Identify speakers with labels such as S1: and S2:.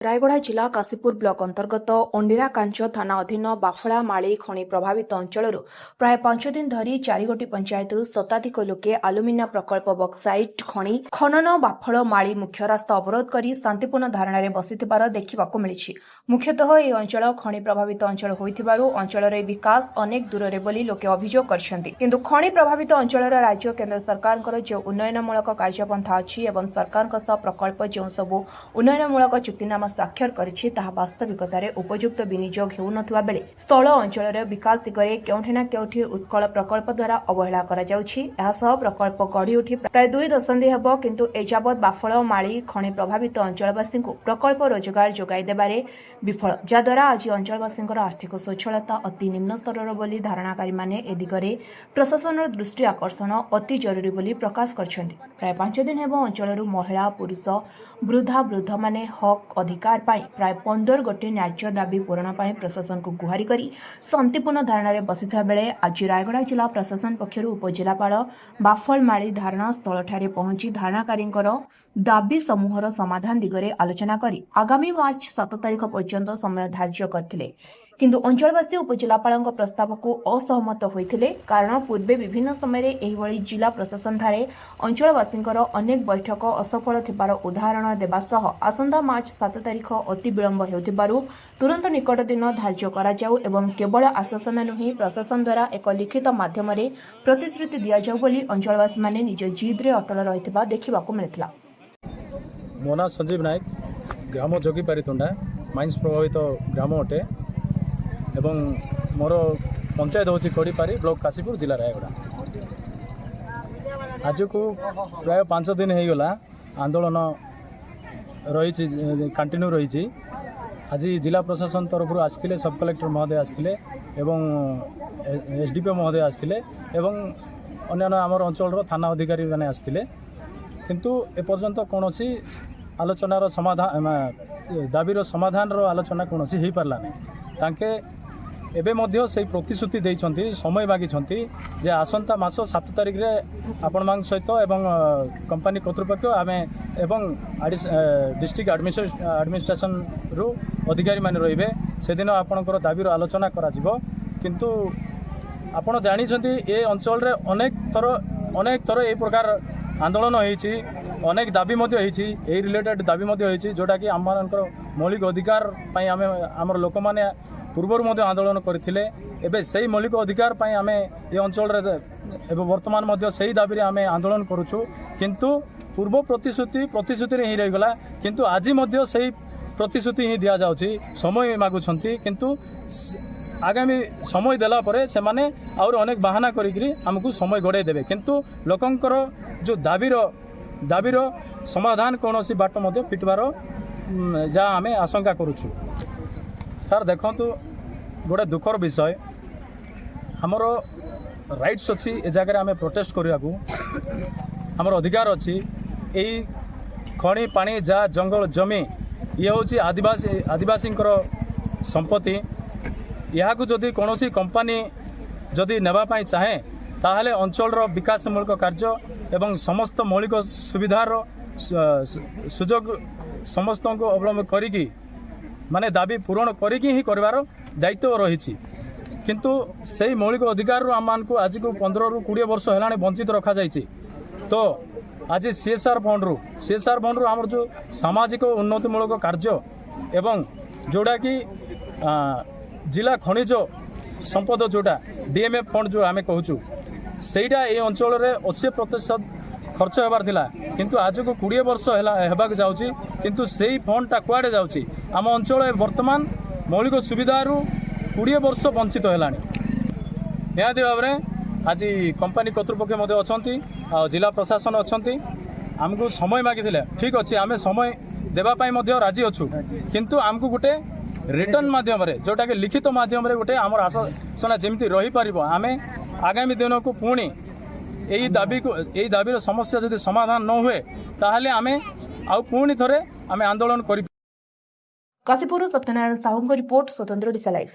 S1: ରାୟଗଡ଼ା ଜିଲ୍ଲା କାଶୀପୁର ବ୍ଲକ ଅନ୍ତର୍ଗତ ଅଣ୍ଡିରା କାଞ୍ଚ ଥାନା ଅଧୀନ ବାଫଳା ମାଳି ଖଣି ପ୍ରଭାବିତ ଅଞ୍ଚଳରୁ ପ୍ରାୟ 5 ଦିନ ଧରି 4ଗୋଟି ପଞ୍ଚାୟତରୁ ଶତାଧିକ ଲୋକେ ଆଲୁମିନିୟମ ପ୍ରକଳ୍ପ ବକ୍ସାଇଟ୍ ଖଣି ଖନନ ବାଫଳ ମାଳି ମୁଖ୍ୟ ରାସ୍ତା ଅବରୋଧ କରି ଶାନ୍ତିପୂର୍ଣ୍ଣ ଧାରଣାରେ ବସିଥିବାର ଦେଖିବାକୁ ମିଳିଛି। ମୁଖ୍ୟତଃ ଏହି ଅଞ୍ଚଳ ଖଣି ପ୍ରଭାବିତ ଅଞ୍ଚଳ ହୋଇଥିବାରୁ ଅଞ୍ଚଳର ବିକାଶ ଅନେକ ଦୂରରେ ବୋଲି ଲୋକେ ଅଭିଯୋଗ କରିଛନ୍ତି। କିନ୍ତୁ ଖଣି ପ୍ରଭାବିତ ଅଞ୍ଚଳର ରାଜ୍ୟ କେନ୍ଦ୍ର ସରକାରଙ୍କର ଯେଉଁ ଉନ୍ନୟନମୂଳକ କାର୍ଯ୍ୟପନ୍ଥା ଅଛି ଏବଂ ସରକାରଙ୍କ ସହ ପ୍ରକଳ୍ପ ଯେଉଁ ସବୁ ଉନ୍ନୟନମୂଳକ ଚୁକ୍ତିନାମା ସ୍ୱାକ୍ଷର କରିଛି ତାହା ବାସ୍ତବିକତାରେ ଉପଯୁକ୍ତ ବିନିଯୋଗ ହେଉନଥିବା ବେଳେ ସ୍ଥଳ ଅଞ୍ଚଳର ବିକାଶ ଦିଗରେ କେଉଁଠି ନା କେଉଁଠି ଉତ୍କଳ ପ୍ରକଳ୍ପ ଦ୍ୱାରା ଅବହେଳା କରାଯାଉଛି। ଏହାସହ ପ୍ରକଳ୍ପ ଗଢ଼ି ଉଠି ପ୍ରାୟ 2 ଦଶନ୍ଧି ହେବ, କିନ୍ତୁ ଏଯାବତ୍ ବାଫଳ ମାଳି ଖଣି ପ୍ରଭାବିତ ଅଞ୍ଚଳବାସୀଙ୍କୁ ପ୍ରକଳ୍ପ ରୋଜଗାର ଯୋଗାଇ ଦେବାରେ ବିଫଳ, ଯାହାଦ୍ୱାରା ଆଜି ଅଞ୍ଚଳବାସୀଙ୍କର ଆର୍ଥିକ ସ୍ୱଚ୍ଛଳତା ଅତି ନିମ୍ନ ସ୍ତରର ବୋଲି ଧାରଣାକାରୀମାନେ ଏ ଦିଗରେ ପ୍ରଶାସନର ଦୃଷ୍ଟି ଆକର୍ଷଣ ଅତି ଜରୁରୀ ବୋଲି ପ୍ରକାଶ କରିଛନ୍ତି। ପ୍ରାୟ 5 ଦିନ ହେବ ଅଞ୍ଚଳରୁ ମହିଳା ପୁରୁଷ ବୃଦ୍ଧମାନେ ହକ୍ ଅଧିକାର ପାଇଁ ପ୍ରାୟ 15 ଗୋଟି ନ୍ୟାଯ୍ୟ ଦାବି ପୂରଣ ପାଇଁ ପ୍ରଶାସନକୁ ଗୁହାରି କରି ଶାନ୍ତିପୂର୍ଣ୍ଣ ଧାରଣାରେ ବସିଥିବା ବେଳେ ଆଜି ରାୟଗଡ଼ା ଜିଲ୍ଲା ପ୍ରଶାସନ ପକ୍ଷରୁ ଉପଜିଲ୍ଲାପାଳ ବାଫଳମାଳି ଧାରଣା ସ୍ଥଳଠାରେ ପହଞ୍ଚି ଧାରଣାକାରୀଙ୍କର ଦାବି ସମୂହର ସମାଧାନ ଦିଗରେ ଆଲୋଚନା କରି ଆଗାମୀ ମାର୍ଚ୍ଚ 7 ତାରିଖ ପର୍ଯ୍ୟନ୍ତ ସମୟ ଧାର୍ଯ୍ୟ କରିଥିଲେ। କିନ୍ତୁ ଅଞ୍ଚଳବାସୀ ଉପଜିଲ୍ଲାପାଳଙ୍କ ପ୍ରସ୍ତାବକୁ ଅସହମତ ହୋଇଥିଲେ, କାରଣ ପୂର୍ବେ ବିଭିନ୍ନ ସମୟରେ ଏହିଭଳି ଜିଲ୍ଲା ପ୍ରଶାସନଠାରେ ଅଞ୍ଚଳବାସୀଙ୍କର ଅନେକ ବୈଠକ ଅସଫଳ ଥିବାର ଉଦାହରଣ ଦେବା ସହ ଆସନ୍ତା ମାର୍ଚ୍ଚ 7 ତାରିଖ ଅତି ବିଳମ୍ବ ହେଉଥିବାରୁ ତୁରନ୍ତ ନିକଟ ଦିନ ଧାର୍ଯ୍ୟ କରାଯାଉ ଏବଂ କେବଳ ଆଶ୍ୱାସନା ନୁହେଁ ପ୍ରଶାସନ ଦ୍ୱାରା ଏକ ଲିଖିତ ମାଧ୍ୟମରେ ପ୍ରତିଶ୍ରୁତି ଦିଆଯାଉ ବୋଲି ଅଞ୍ଚଳବାସୀମାନେ ନିଜ ଜିଦ୍ରେ ଅଟଳ ରହିଥିବା ଦେଖିବାକୁ ମିଳିଥିଲା।
S2: ମୋ ନାଁ ସଞ୍ଜୀବ ନାୟକ, ଗ୍ରାମ ଯୋଗୀପାରିତୁଣ୍ଡା, ମାଇନ୍ସ ପ୍ରଭାବିତ ଗ୍ରାମ ଅଟେ ଏବଂ ମୋର ପଞ୍ଚାୟତ ହେଉଛି କଡ଼ିପାରି, ବ୍ଲକ କାଶୀପୁର, ଜିଲ୍ଲା ରାୟଗଡ଼ା। ଆଜକୁ ପ୍ରାୟ 5 ଦିନ ହୋଇଗଲା ଆନ୍ଦୋଳନ ରହିଛି, କଣ୍ଟିନ୍ୟୁ ରହିଛି। ଆଜି ଜିଲ୍ଲା ପ୍ରଶାସନ ତରଫରୁ ଆସିଥିଲେ, ସବ୍ କଲେକ୍ଟର ମହୋଦୟ ଆସିଥିଲେ ଏବଂ ଏସ୍ଡିପିଓ ମହୋଦୟ ଆସିଥିଲେ ଏବଂ ଅନ୍ୟାନ୍ୟ ଆମର ଅଞ୍ଚଳର ଥାନା ଅଧିକାରୀମାନେ ଆସିଥିଲେ। କିନ୍ତୁ ଏପର୍ଯ୍ୟନ୍ତ କୌଣସି ଆଲୋଚନାର ସମାଧାନ ଦାବିର ସମାଧାନର ଆଲୋଚନା କୌଣସି ହୋଇପାରିଲା ନାହିଁ। ତାଙ୍କେ ଏବେ ମଧ୍ୟ ସେହି ପ୍ରତିଶ୍ରୁତି ଦେଇଛନ୍ତି, ସମୟ ମାଗିଛନ୍ତି ଯେ ଆସନ୍ତା ମାସ 7 ତାରିଖରେ ଆପଣମାନଙ୍କ ସହିତ ଏବଂ କମ୍ପାନୀ କର୍ତ୍ତୃପକ୍ଷ ଆମେ ଏବଂ ଡିଷ୍ଟ୍ରିକ୍ଟ ଆଡମିନିଷ୍ଟ୍ରେସନରୁ ଅଧିକାରୀମାନେ ରହିବେ, ସେଦିନ ଆପଣଙ୍କର ଦାବିର ଆଲୋଚନା କରାଯିବ। କିନ୍ତୁ ଆପଣ ଜାଣିଛନ୍ତି ଏ ଅଞ୍ଚଳରେ ଅନେକ ଥର ଏହି ପ୍ରକାର ଆନ୍ଦୋଳନ ହୋଇଛି, ଅନେକ ଦାବି ମଧ୍ୟ ହୋଇଛି, ଏହି ରିଲେଟେଡ୍ ଦାବି ମଧ୍ୟ ହୋଇଛି, ଯେଉଁଟାକି ଆମମାନଙ୍କର ମୌଳିକ ଅଧିକାର ପାଇଁ ଆମର ଲୋକମାନେ ପୂର୍ବରୁ ମଧ୍ୟ ଆନ୍ଦୋଳନ କରିଥିଲେ। ଏବେ ସେହି ମୌଳିକ ଅଧିକାର ପାଇଁ ଆମେ ଏ ଅଞ୍ଚଳରେ ଏବେ ବର୍ତ୍ତମାନ ମଧ୍ୟ ସେହି ଦାବିରେ ଆମେ ଆନ୍ଦୋଳନ କରୁଛୁ। କିନ୍ତୁ ପୂର୍ବ ପ୍ରତିଶ୍ରୁତିରେ ହିଁ ରହିଗଲା, କିନ୍ତୁ ଆଜି ମଧ୍ୟ ସେହି ପ୍ରତିଶ୍ରୁତି ହିଁ ଦିଆଯାଉଛି, ସମୟ ମାଗୁଛନ୍ତି। କିନ୍ତୁ ଆଗାମୀ ସମୟ ଦେଲା ପରେ ସେମାନେ ଆହୁରି ଅନେକ ବାହାନା କରିକି ଆମକୁ ସମୟ ଗଡ଼ାଇ ଦେବେ, କିନ୍ତୁ ଲୋକଙ୍କର ଯେଉଁ ଦାବିର ସମାଧାନ କୌଣସି ବାଟ ମଧ୍ୟ ଫିଟିବାର ଯାହା ଆମେ ଆଶଙ୍କା କରୁଛୁ। ସାର୍ ଦେଖନ୍ତୁ, ଗୋଟେ ଦୁଃଖର ବିଷୟ, ଆମର ରାଇଟ୍ସ ଅଛି ଏ ଜାଗାରେ ଆମେ ପ୍ରୋଟେଷ୍ଟ କରିବାକୁ, ଆମର ଅଧିକାର ଅଛି। ଏଇ ଖଣି ପାଣି ଯାହା ଜଙ୍ଗଲ ଜମି ଇଏ ହେଉଛି ଆଦିବାସୀଙ୍କର ସମ୍ପତ୍ତି। ଏହାକୁ ଯଦି କୌଣସି କମ୍ପାନୀ ଯଦି ନେବା ପାଇଁ ଚାହେଁ ତାହେଲେ ଅଞ୍ଚଳର ବିକାଶମୂଳକ କାର୍ଯ୍ୟ ଏବଂ ସମସ୍ତ ମୌଳିକ ସୁବିଧାର ସୁଯୋଗ ସମସ୍ତଙ୍କୁ ଅବଲମ୍ବନ କରିକି ମାନେ ଦାବି ପୂରଣ କରିକି ହିଁ କରିବାର ଦାୟିତ୍ୱ ରହିଛି। କିନ୍ତୁ ସେହି ମୌଳିକ ଅଧିକାରରୁ ଆମମାନଙ୍କୁ ଆଜିକୁ 15ରୁ 20 ବର୍ଷ ହେଲାଣି ବଞ୍ଚିତ ରଖାଯାଇଛି। ତ ଆଜି ସିଏସ୍ଆର୍ ଫଣ୍ଡରୁ ଆମର ଯେଉଁ ସାମାଜିକ ଉନ୍ନତିମୂଳକ କାର୍ଯ୍ୟ ଏବଂ ଯେଉଁଟାକି ଜିଲ୍ଲା ଖଣିଜ ସମ୍ପଦ ଯେଉଁଟା DMF ଫଣ୍ଡ ଯେଉଁ ଆମେ କହୁଛୁ, ସେଇଟା এই ଅଞ୍ଚଳରେ 80% ଖର୍ଚ୍ଚ ହେବାର ଥିଲା, କିନ୍ତୁ ଆଜକୁ 20 ବର୍ଷ ହେବାକୁ ଯାଉଛି। କିନ୍ତୁ ସେଇ ଫଣ୍ଡଟା କୁଆଡ଼େ ଯାଉଛି? ଆମ ଅଞ୍ଚଳ ବର୍ତ୍ତମାନ ମୌଳିକ ସୁବିଧାରୁ 20 ବର୍ଷ ବଞ୍ଚିତ ହେଲାଣି। ନିହାତି ଭାବରେ ଆଜି କମ୍ପାନୀ କର୍ତ୍ତୃପକ୍ଷ ମଧ୍ୟ ଅଛନ୍ତି ଆଉ ଜିଲ୍ଲା ପ୍ରଶାସନ ଅଛନ୍ତି। ଆମକୁ ସମୟ ମାଗିଥିଲେ, ଠିକ୍ ଅଛି, ଆମେ ସମୟ ଦେବା ପାଇଁ ମଧ୍ୟ ରାଜି ଅଛୁ, କିନ୍ତୁ ଆମକୁ ଗୋଟେ ରିଟର୍ନ ମାଧ୍ୟମରେ, ଯେଉଁଟାକି ଲିଖିତ ମାଧ୍ୟମରେ ଗୋଟେ ଆମର ଆଶ୍ୱାସନା ଯେମିତି ରହିପାରିବ, ଆମେ ଆଗାମୀ ଦିନକୁ ପୁଣି ଏହି ଦାବିର ସମସ୍ୟା ଯଦି ସମାଧାନ ନ ହୁଏ ତାହେଲେ ଆମେ ଆଉ ପୁଣି ଥରେ ଆମେ ଆନ୍ଦୋଳନ କରି।
S1: କାଶୀପୁର ସତ୍ୟନାରାୟଣ ସାହୁଙ୍କ ରିପୋର୍ଟ, ସ୍ୱତନ୍ତ୍ର ଓଡ଼ିଶା ଲାଇଭ୍।